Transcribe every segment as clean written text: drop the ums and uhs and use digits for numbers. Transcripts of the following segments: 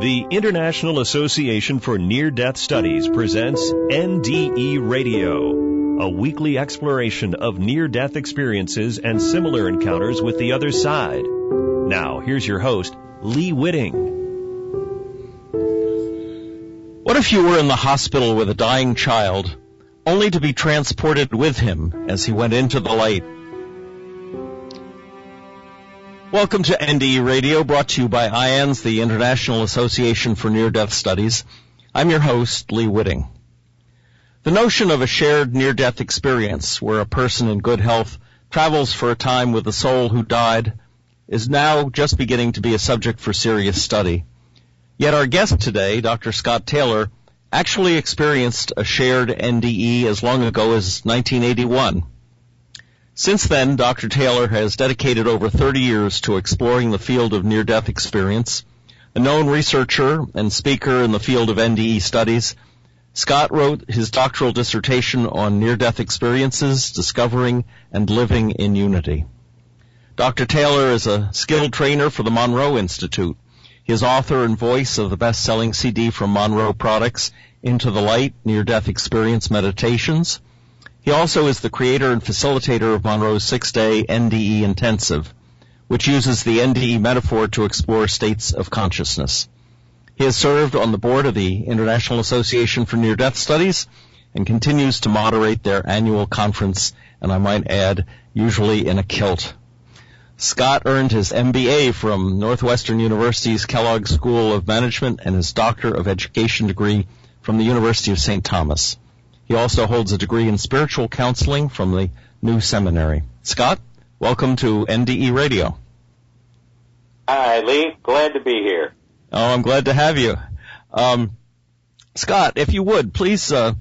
The International Association for Near-Death Studies presents NDE Radio, a weekly exploration of near-death experiences and similar encounters with the other side. Now, here's your host, Lee Whitting. What if you were in the hospital with a dying child, only to be transported with him as he went into the light? Welcome to NDE Radio, brought to you by IANS, the International Association for Near-Death Studies. I'm your host, Lee Whitting. The notion of a shared near-death experience, where a person in good health travels for a time with a soul who died, is now just beginning to be a subject for serious study. Yet our guest today, Dr. Scott Taylor, actually experienced a shared NDE as long ago as 1981. Since then, Dr. Taylor has dedicated over 30 years to exploring the field of near-death experience. A known researcher and speaker in the field of NDE studies, Scott wrote his doctoral dissertation on near-death experiences, discovering and living in unity. Dr. Taylor is a skilled trainer for the Monroe Institute. He is author and voice of the best-selling CD from Monroe Products, Into the Light, Near-Death Experience Meditations. He also is the creator and facilitator of Monroe's 6-day NDE Intensive, which uses the NDE metaphor to explore states of consciousness. He has served on the board of the International Association for Near-Death Studies and continues to moderate their annual conference, and I might add, usually in a kilt. Scott earned his MBA from Northwestern University's Kellogg School of Management and his Doctor of Education degree from the University of St. Thomas. He also holds a degree in spiritual counseling from the New Seminary. Scott, welcome to NDE Radio. Hi, Lee. Glad to be here. Oh, I'm glad to have you. Scott, if you would, please tell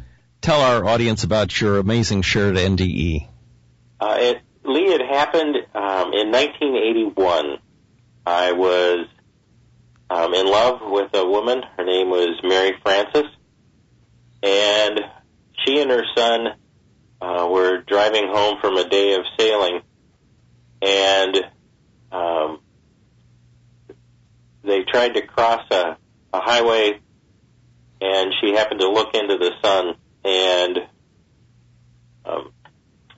our audience about your amazing shared NDE. Lee, it happened in 1981. I was in love with a woman. Her name was Mary Frances, and she and her son were driving home from a day of sailing, and they tried to cross a highway, and she happened to look into the sun, and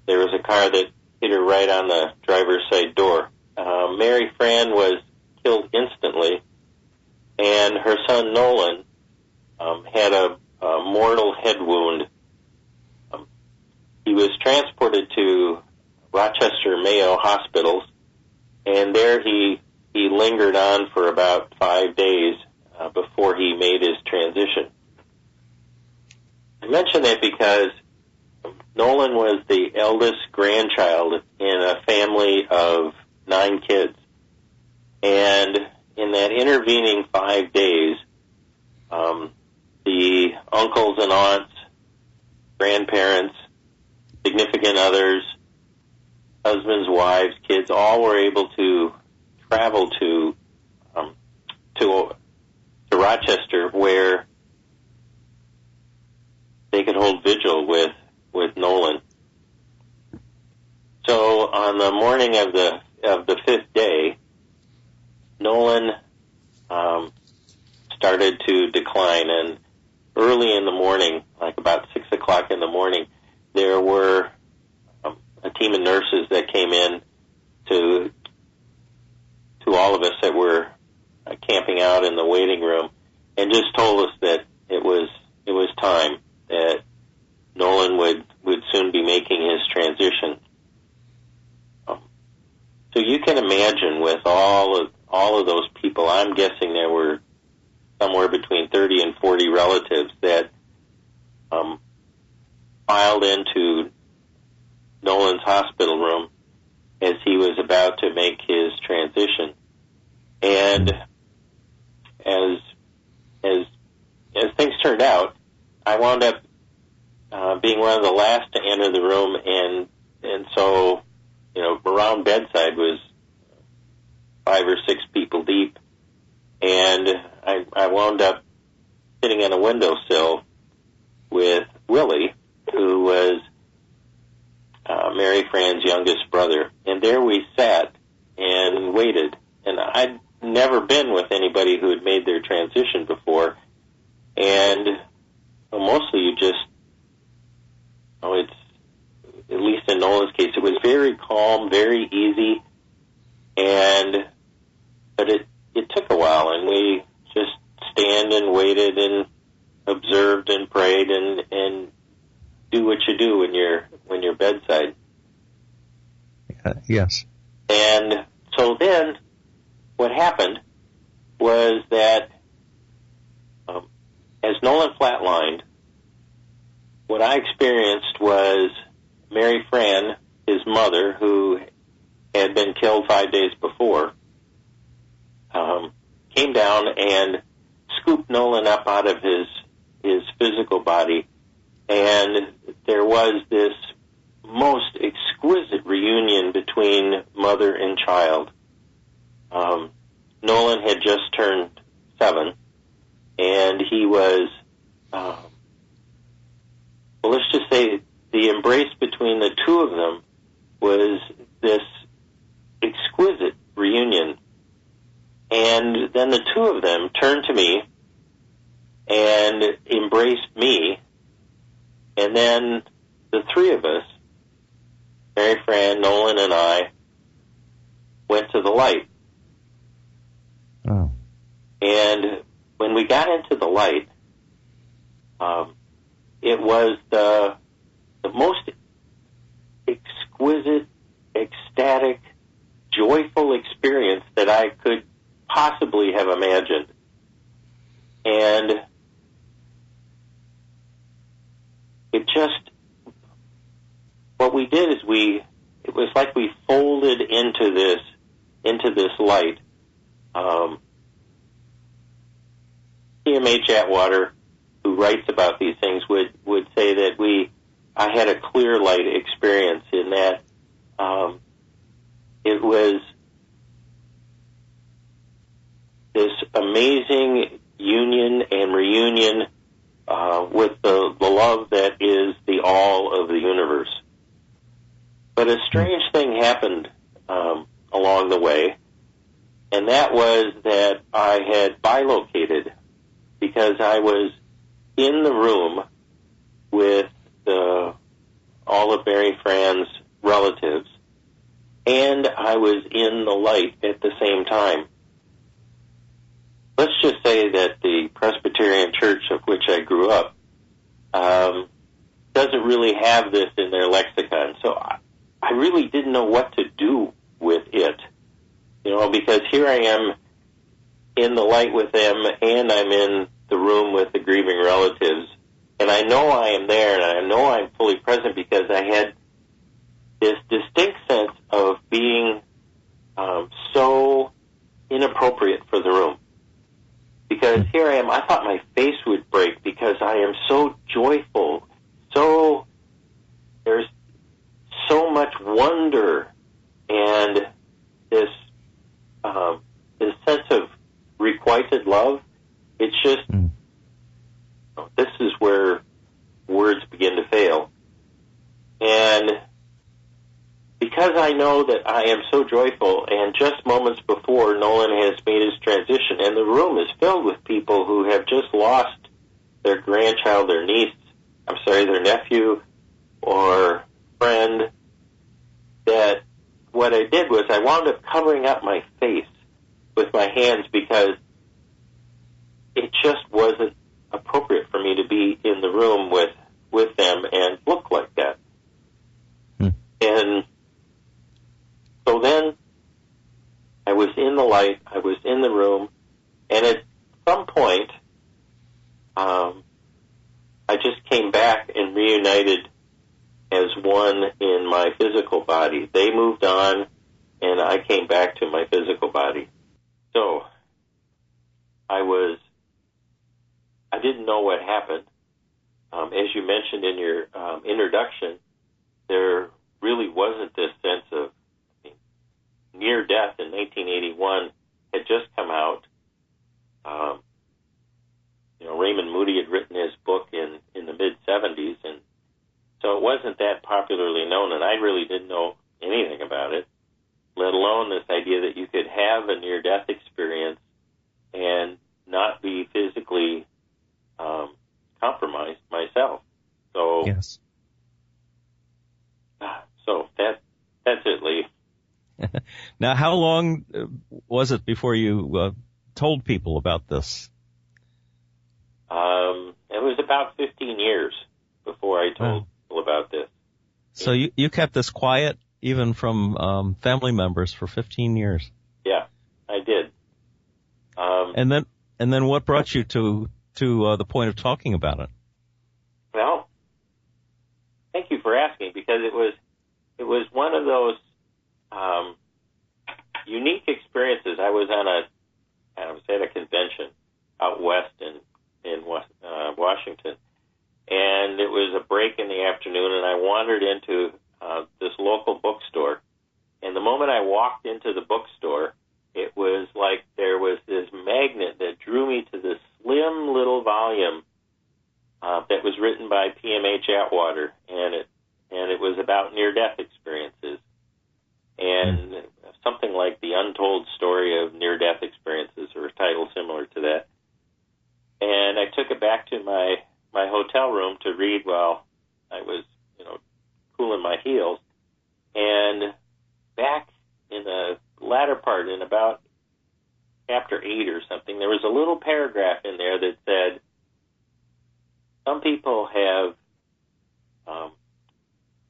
there was a car that hit her right on the driver's side door. Mary Fran was killed instantly, and her son Nolan had a mortal head wound. He was transported to Rochester Mayo Hospitals, and there he lingered on for about 5 days before he made his transition. I mention that because Nolan was the eldest grandchild in a family of 9 kids, and in that intervening 5 days, the uncles and aunts, grandparents, significant others, husbands, wives, kids, all were able to travel to Rochester, where they could hold vigil with Nolan. So on the morning of the 5th day, Nolan started to decline, and early in the morning, like about 6 o'clock in the morning, there were a team of nurses that came in to all of us that were camping out in the waiting room, and just told us that it was time, that Nolan would soon be making his transition. So you can imagine, with all of those people, I'm guessing there were somewhere between 30 and 40 relatives that filed into Nolan's hospital room as he was about to make his transition. And as things turned out, I wound up being one of the last to enter the room, and so, around bedside was 5 or 6 people deep, and I wound up sitting on a windowsill with Willie, who was Mary Fran's youngest brother, and there we sat and waited. And I'd never been with anybody who had made their transition before, and mostly you just, it's, at least in Nola's case, it was very calm, very easy, but it took a while, and we just stand and waited and observed and prayed and do what you do when you're bedside. Yes. And so then what happened was that as Nolan flatlined, what I experienced was Mary Fran, his mother, who had been killed 5 days before, came down and scooped Nolan up out of his physical body, and there was this most exquisite reunion between mother and child. Nolan had just turned 7, and he was, let's just say the embrace between the two of them was this exquisite reunion. And then the two of them turned to me and embraced me, and then the three of us, Mary Fran, Nolan, and I, went to the light. Oh. And when we got into the light, it was the most exquisite, ecstatic, joyful experience that I could possibly have imagined. And it just, what we did is it was like we folded into this light. C.M.H. Atwater, who writes about these things, would say that I had a clear light experience in that it was this amazing union and reunion with the love that is the all of the universe. But a strange thing happened along the way, and that was that I had bilocated, because I was in the room with all of Mary Fran's relatives, and I was in the light at the same time. Let's just say that the Presbyterian Church of which I grew up doesn't really have this in their lexicon, so I really didn't know what to do with it, because here I am in the light with them, and I'm in the room with the grieving relatives, and I know I am there, and I know I'm fully present, because I had this distinct sense of being so inappropriate for the room. Because here I am, I thought my face would break, because I am so joyful, there's so much wonder, and this sense of requited love. It's just, this is where words begin to fail. And because I know that I am so joyful, and just moments before Nolan has made his transition, and the room is filled with people who have just lost their grandchild, their niece, their nephew or friend, that what I did was I wound up covering up my face with my hands, because it just wasn't appropriate for me to be in the room with them and look like that. And so then I was in the light, I was in the room, and at some point I just came back and reunited as one in my physical body. They moved on, and I came back to my physical body. So I didn't know what happened. As you mentioned in your introduction, there really wasn't this sense of near death in 1981 had just come out. Raymond Moody had written his book in the mid-'70s, and so it wasn't that popularly known, and I really didn't know anything about it, let alone this idea that you could have a near-death experience Yes. So that's it, Lee. Now, how long was it before you told people about this? It was about 15 years before I told people about this. So you kept this quiet even from family members for 15 years. Yeah, I did. And then what brought you to the point of talking about it? Well, thank you for asking, because it was one of those unique experiences. I was at a convention out west in Washington, and it was a break in the afternoon, and I wandered into this local bookstore. And the moment I walked into the bookstore, it was like there was this magnet that drew me to this slim little volume that was written by PMH Atwater, and it was about near-death experiences, and something like The Untold Story of Near-Death Experiences, or a title similar to that. And I took it back to my hotel room to read while I was, cooling my heels. And back in the latter part, in about chapter 8 or something, there was a little paragraph in there that said, some people have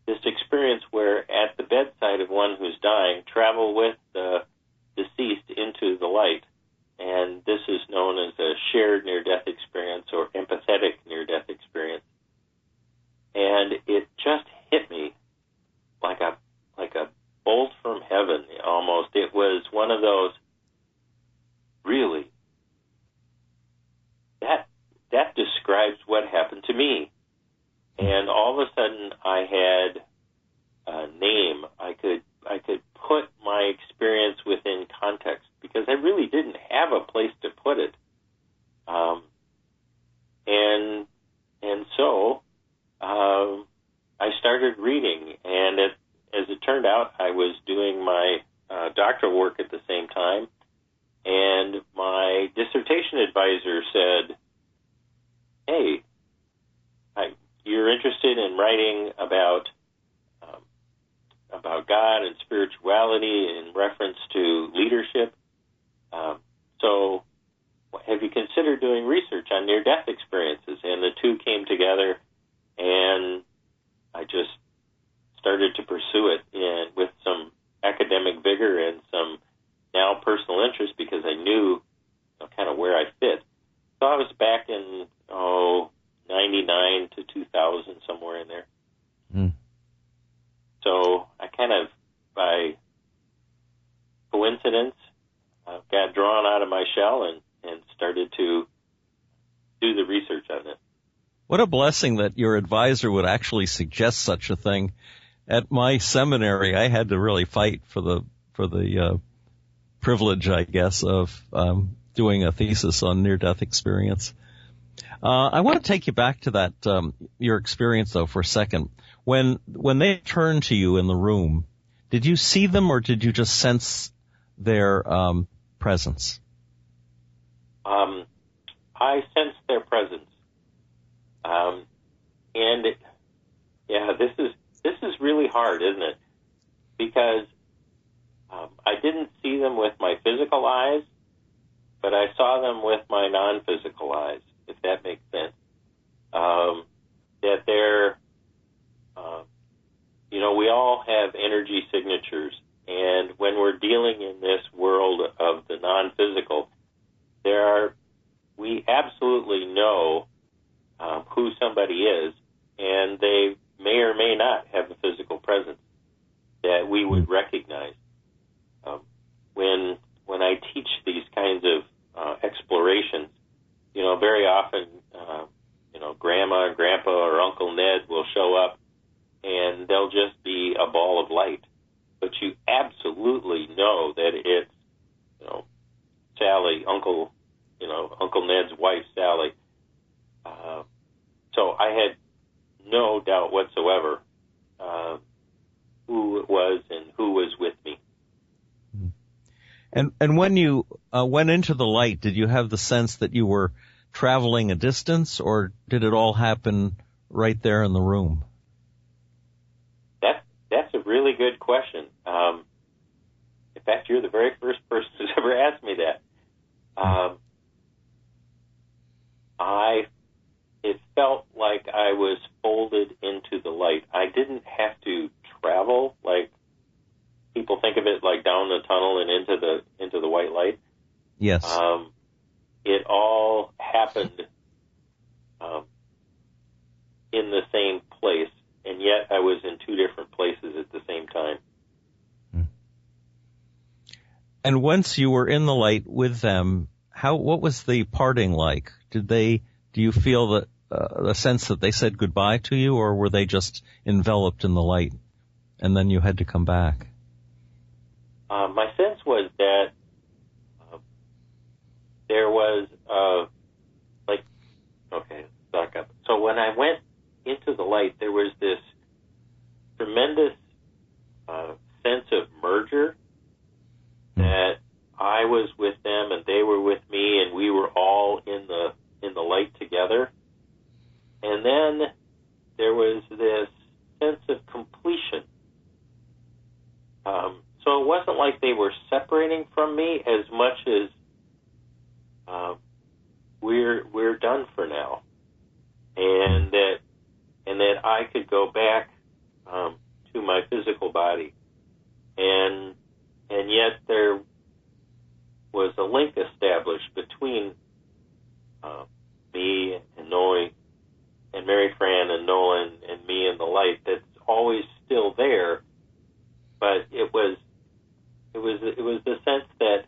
this experience where at the bedside of one who's dying, travel with the deceased into the light. And this is known as a shared near-death experience or empathetic near-death experience. And it just hit me like a bolt from heaven, almost. It was one of those, really, that describes what happened to me. And all of a sudden, I had a name. I could put my experience within context, because I really didn't have a place to put it. And so I started reading, and as it turned out, I was doing my doctoral work at the same time, and my dissertation advisor said, hey, you're interested in writing about God and spirituality in reference to leadership. So have you considered doing research on near-death experiences? And the two came together, and I just started to pursue it with some academic vigor and some now personal interest, because I knew kind of where I fit. So I was back in, 99 to 2000, somewhere in there. Mm. So I kind of, by coincidence, got drawn out of my shell and started to do the research on it. What a blessing that your advisor would actually suggest such a thing. At my seminary, I had to really fight for the privilege, I guess, of doing a thesis on near-death experience. I want to take you back to that your experience, though, for a second. When they turned to you in the room, did you see them, or did you just sense their presence? I sensed their presence, this is really hard, isn't it? Because I didn't see them with my physical eyes, but I saw them with my non-physical eyes, if that makes sense. That they're, we all have energy signatures, and when we're dealing in this world of the non-physical, we absolutely know who somebody is, and they may or may not have a physical presence that we would recognize. When I teach these kinds of explorations, very often, Grandma and Grandpa or Uncle Ned will show up, and they'll just be a ball of light. But you absolutely know that it's, Sally, Uncle Ned's wife, Sally. So I had no doubt whatsoever who it was and who was with me. And when you went into the light, did you have the sense that you were traveling a distance, or did it all happen right there in the room? That's a really good question. In fact, you're the very first person who's ever asked me that. It felt like I was folded into the light. I didn't have to travel like people think of it, like down the tunnel and into the white light. Yes. It all happened in the same place, and yet I was in two different places at the same time. And once you were in the light with them, what was the parting like? Do you feel that the sense that they said goodbye to you, or were they just enveloped in the light and then you had to come back? My sense was that there was back up. So when I went into the light, there was this tremendous sense of merger, that I was with them and they were with me, and we were all in the light together. And then there was this sense of completion. So it wasn't like they were separating from me as much as we're done for now, and that I could go back to my physical body, and yet there was a link established between me and Noe and Mary Fran and Nolan and me in the light that's always still there, but it was the sense that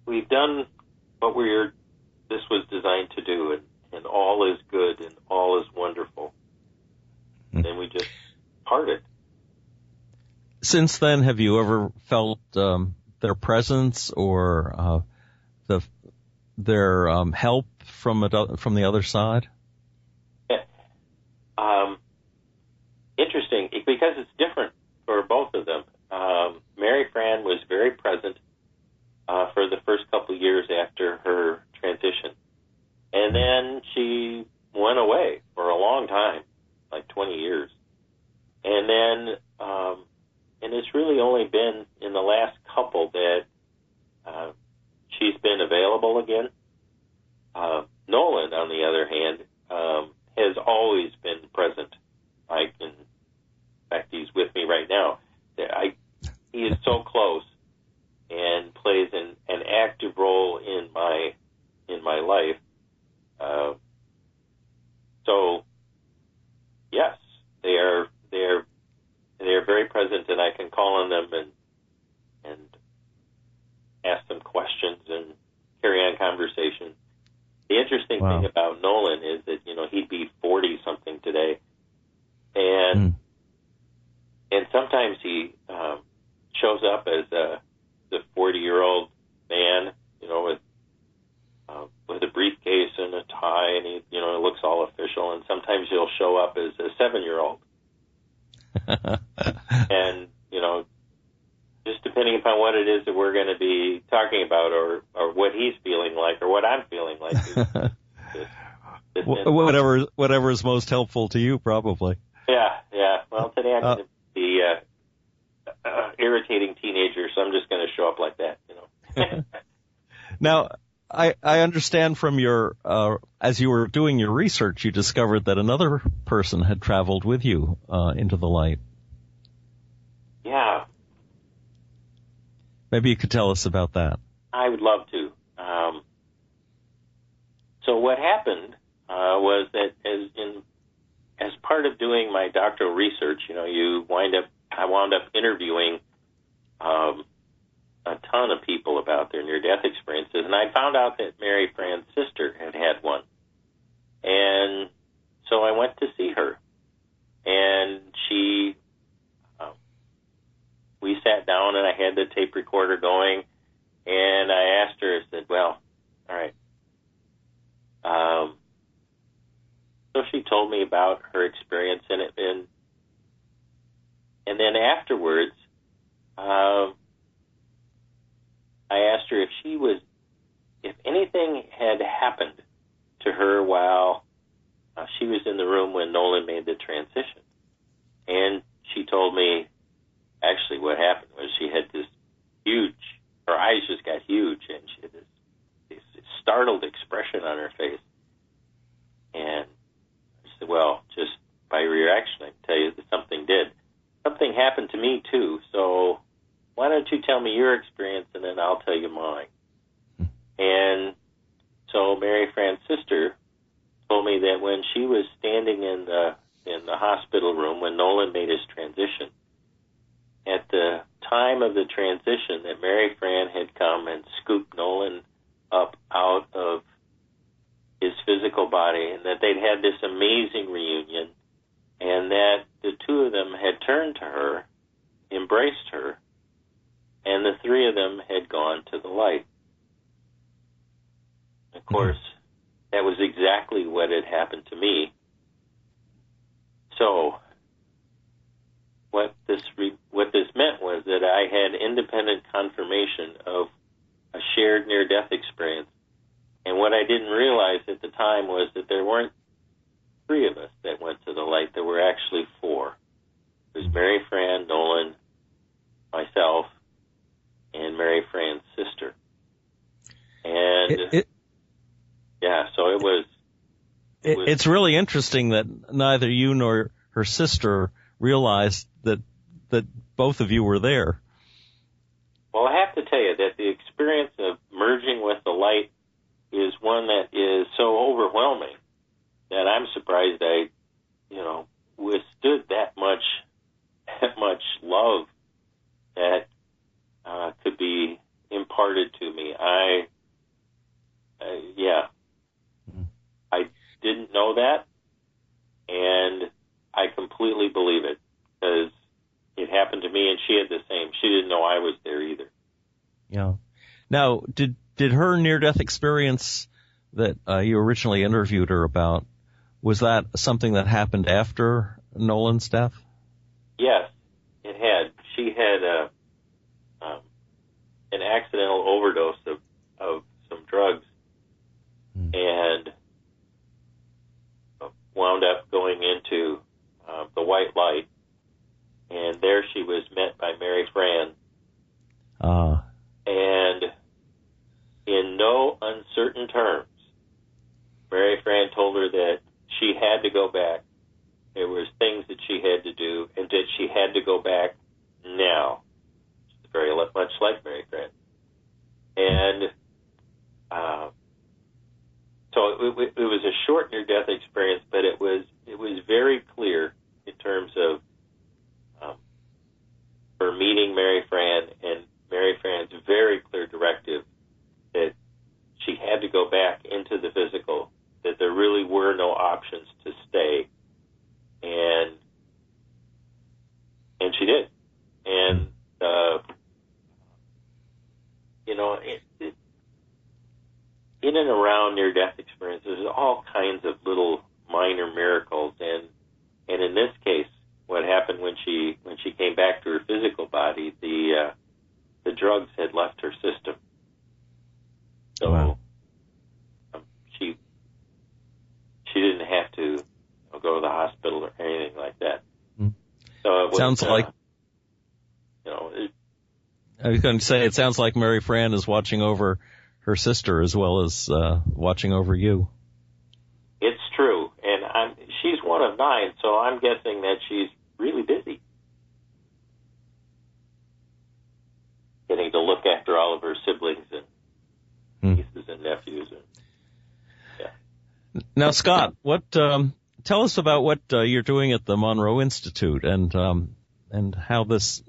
we've done what this was designed to do, and all is good and all is wonderful. And we just parted. Since then, have you ever felt their presence or their help from the other side? Interesting, because it's different for both of them. Mary Fran was very present for the first couple years after her transition. And then she went away for a long time, like 20 years. And then, and it's really only been in the last couple that she's been available again. Nolan, on the other hand, has always been present. In fact, he's with me right now. He is so close and plays an active role in my life. So, yes, they are very present, and I can call on them and ask them questions and carry on conversation. The interesting thing about Nolan is that he'd be 40 something today, and sometimes he shows up as the 40-year-old man, with a briefcase and a tie, and he looks all official. And sometimes he'll show up as a 7-year-old, and just depending upon what it is that we're going to be talking about, or what he's feeling like, or what I'm feeling like. Whatever is most helpful to you, probably. Yeah. Well, today I'm going to be irritating teenager, so I'm just going to show up like that. Now, I understand from your as you were doing your research, you discovered that another person had traveled with you into the light. Yeah. Maybe you could tell us about that. I would love to. So what happened was that as part of doing my doctoral research, I wound up interviewing a ton of people about their near-death experiences, and I found out that Mary Fran's sister had one. And so I went to see her, and we sat down, and I had the tape recorder going, and I asked her, I said, well, all right. So she told me about her experience in it, and then afterwards, I asked her if she was if anything had happened to her while she was in the room when Nolan made the transition. And she told me, actually what happened was she had this huge, her eyes just got huge, and she had this startled expression on her face. And I said, well, just by reaction, I can tell you that something did. Something happened to me, too, so why don't you tell me your experience, and then I'll tell you mine. And so Mary Fran's sister told me that when she was standing in the hospital room when Nolan made his transition, at the time of the transition, that Mary Fran had come and scooped Nolan up out of his physical body, and that they'd had this amazing reunion, and that the two of them had turned to her, embraced her, and the three of them had gone to the light. Of course, that was exactly what had happened to me. So, what this meant was that I had independent confirmation of a shared near-death experience. And what I didn't realize at the time was that there weren't three of us that went to the light. There were actually four. It was Mary Fran, Nolan, myself, and Mary Fran's sister. And so it was. It's really interesting that neither you nor her sister realized that both of you were there. Well, I have to tell you that the experience of merging with the light is one that is so overwhelming that I'm surprised I, withstood that much love that could be imparted to me. I didn't know that, and I completely believe it, because it happened to me, and she had the same. She didn't know I was there either. Yeah. Now, did her near-death experience that you originally interviewed her about, was that something that happened after Nolan's death? Yes, it had. She had an accidental overdose of some drugs, and wound up going into the white light, and there she was met by Mary Fran. And in no uncertain terms, Mary Fran told her that she had to go back. There was things that she had to do, and that she had to go back now. She's very much like Mary Fran. And so it was a short near-death experience, but it was very clear in terms of her meeting Mary Fran, and Mary Fran's very clear directive that she had to go back into the physical, that there really were no options to stay, and she did. And in and around near-death experiences, there's all kinds of little minor miracles, and in this case, what happened when she came back to her physical body, the drugs had left her system. So wow. She didn't have to go to the hospital or anything like that. So it was, sounds like. I was going to say, it sounds like Mary Fran is watching over her sister as well as watching over you. It's true, and she's one of 9, so I'm guessing that she's really busy getting to look after all of her siblings and nieces and nephews. Now, Scott, tell us about what you're doing at the Monroe Institute and how this.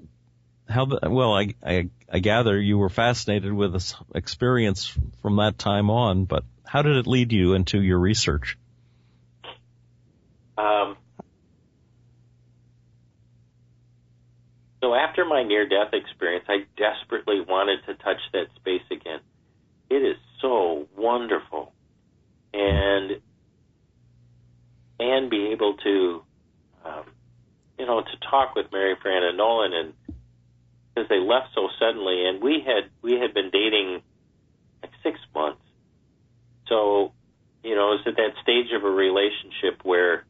I gather you were fascinated with this experience from that time on, but how did it lead you into your research? So after my near-death experience, I desperately wanted to touch that space again. It is so wonderful, and be able to, to talk with Mary Fran and Nolan, and because they left so suddenly, and we had been dating like 6 months, so, it's at that stage of a relationship where,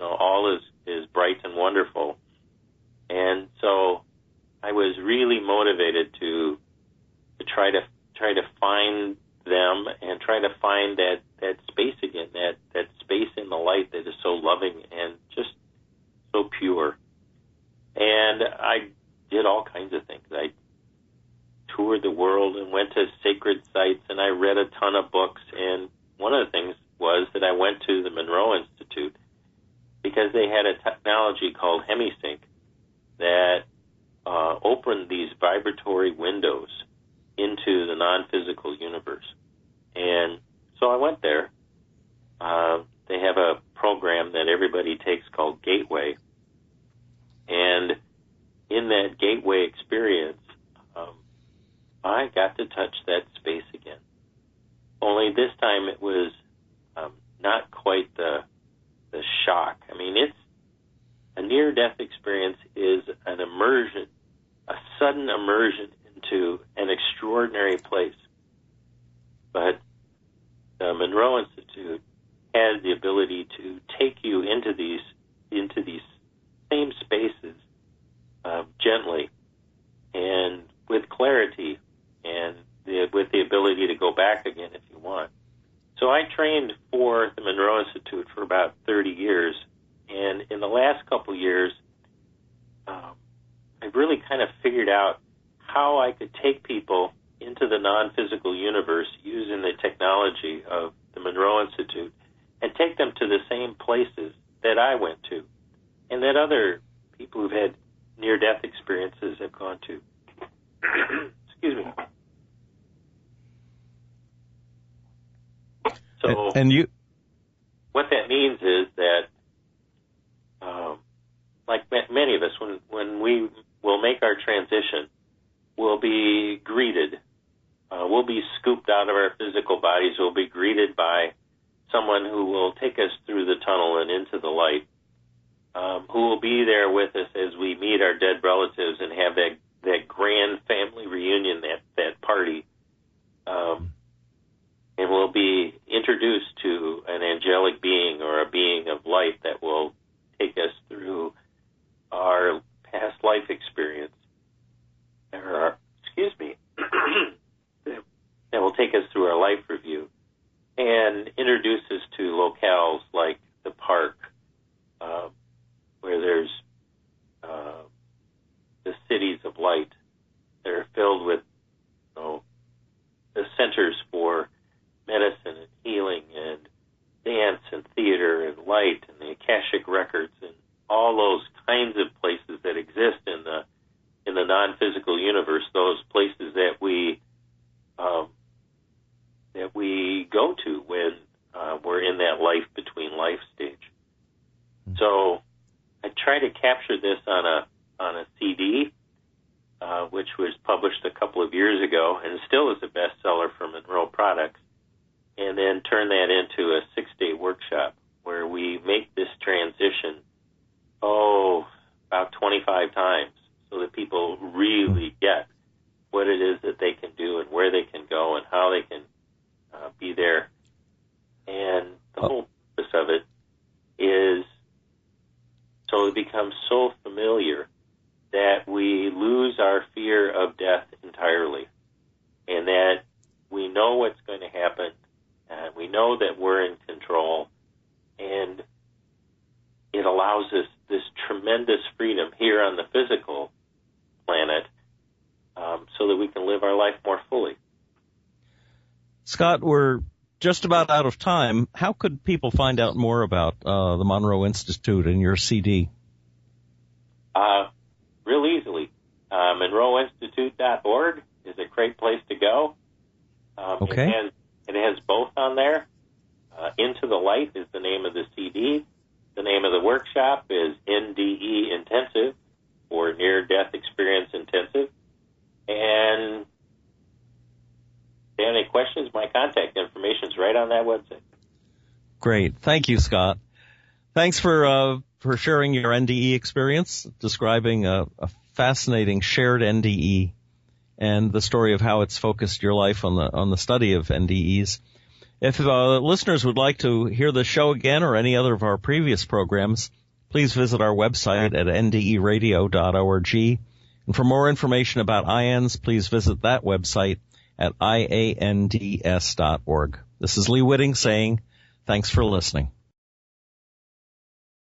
all is bright and wonderful. And so I was really motivated to try to find them and try to find that space again, that space in the light that is so loving and just so pure. And I did all kinds of things. I toured the world and went to sacred sites, and I read a ton of books. And one of the things was that I went to the Monroe Institute because they had a technology called HemiSync that opened these vibratory windows into the non-physical universe. And so I went there. They have a program that everybody takes called Gateway. And in that Gateway experience, I got to touch that space again. Only this time it was not quite the shock. I mean, a near-death experience is an immersion, a sudden immersion into an extraordinary place. But the Monroe Institute has the ability to take you into these same spaces gently and with clarity, and with the ability to go back again if you want. So I trained for the Monroe Institute for about 30 years, and in the last couple years, I've really kind of figured out how I could take people into the non-physical universe using the technology of the Monroe Institute and take them to the same places that I went to and that other people who've had near-death experiences have gone to. Excuse me. So, and you, what that means is that, like many of us, when we will make our transition, we'll be greeted. We'll be scooped out of our physical bodies. We'll be greeted by someone who will take us through the tunnel and into the light, who will be there with us as we meet our dead relatives and have that grand family reunion, that party. And we'll be introduced to an angelic being or a being of light that will take us through our past life experience. That will take us through our life review and introduce us to locales like the park, where there's the cities of light that are filled with the centers for medicine and healing and dance and theater and light and the Akashic records and all those kinds of places that exist in the non-physical universe, those places that we go to when we're in that life between life stage. So I try to capture this on a CD, which was published a couple of years ago and still is a bestseller for Monroe Products, and then turn that into a 6-day workshop where we make this transition, about 25 times so that people really get what it is that they can do and where they can go and how they can be there. And the whole purpose of it is so it becomes so familiar that we lose our fear of death entirely, and that we know what's going to happen, and we know that we're in control, and it allows us this tremendous freedom here on the physical planet so that we can live our life more fully. Scott, we're just about out of time. How could people find out more about the Monroe Institute and your CD? Real easily. MonroeInstitute.org is a great place to go. Okay. It has both on there. Into the Light is the name of the CD. The name of the workshop is NDE Intensive, or Near Death Experience Intensive. And if you have any questions, my contact information is right on that website. Great. Thank you, Scott. Thanks for sharing your NDE experience, describing a fascinating shared NDE and the story of how it's focused your life on the study of NDEs. If listeners would like to hear the show again or any other of our previous programs, please visit our website at nderadio.org. And for more information about IANDS, please visit that website at iands.org. This is Lee Whitting saying thanks for listening.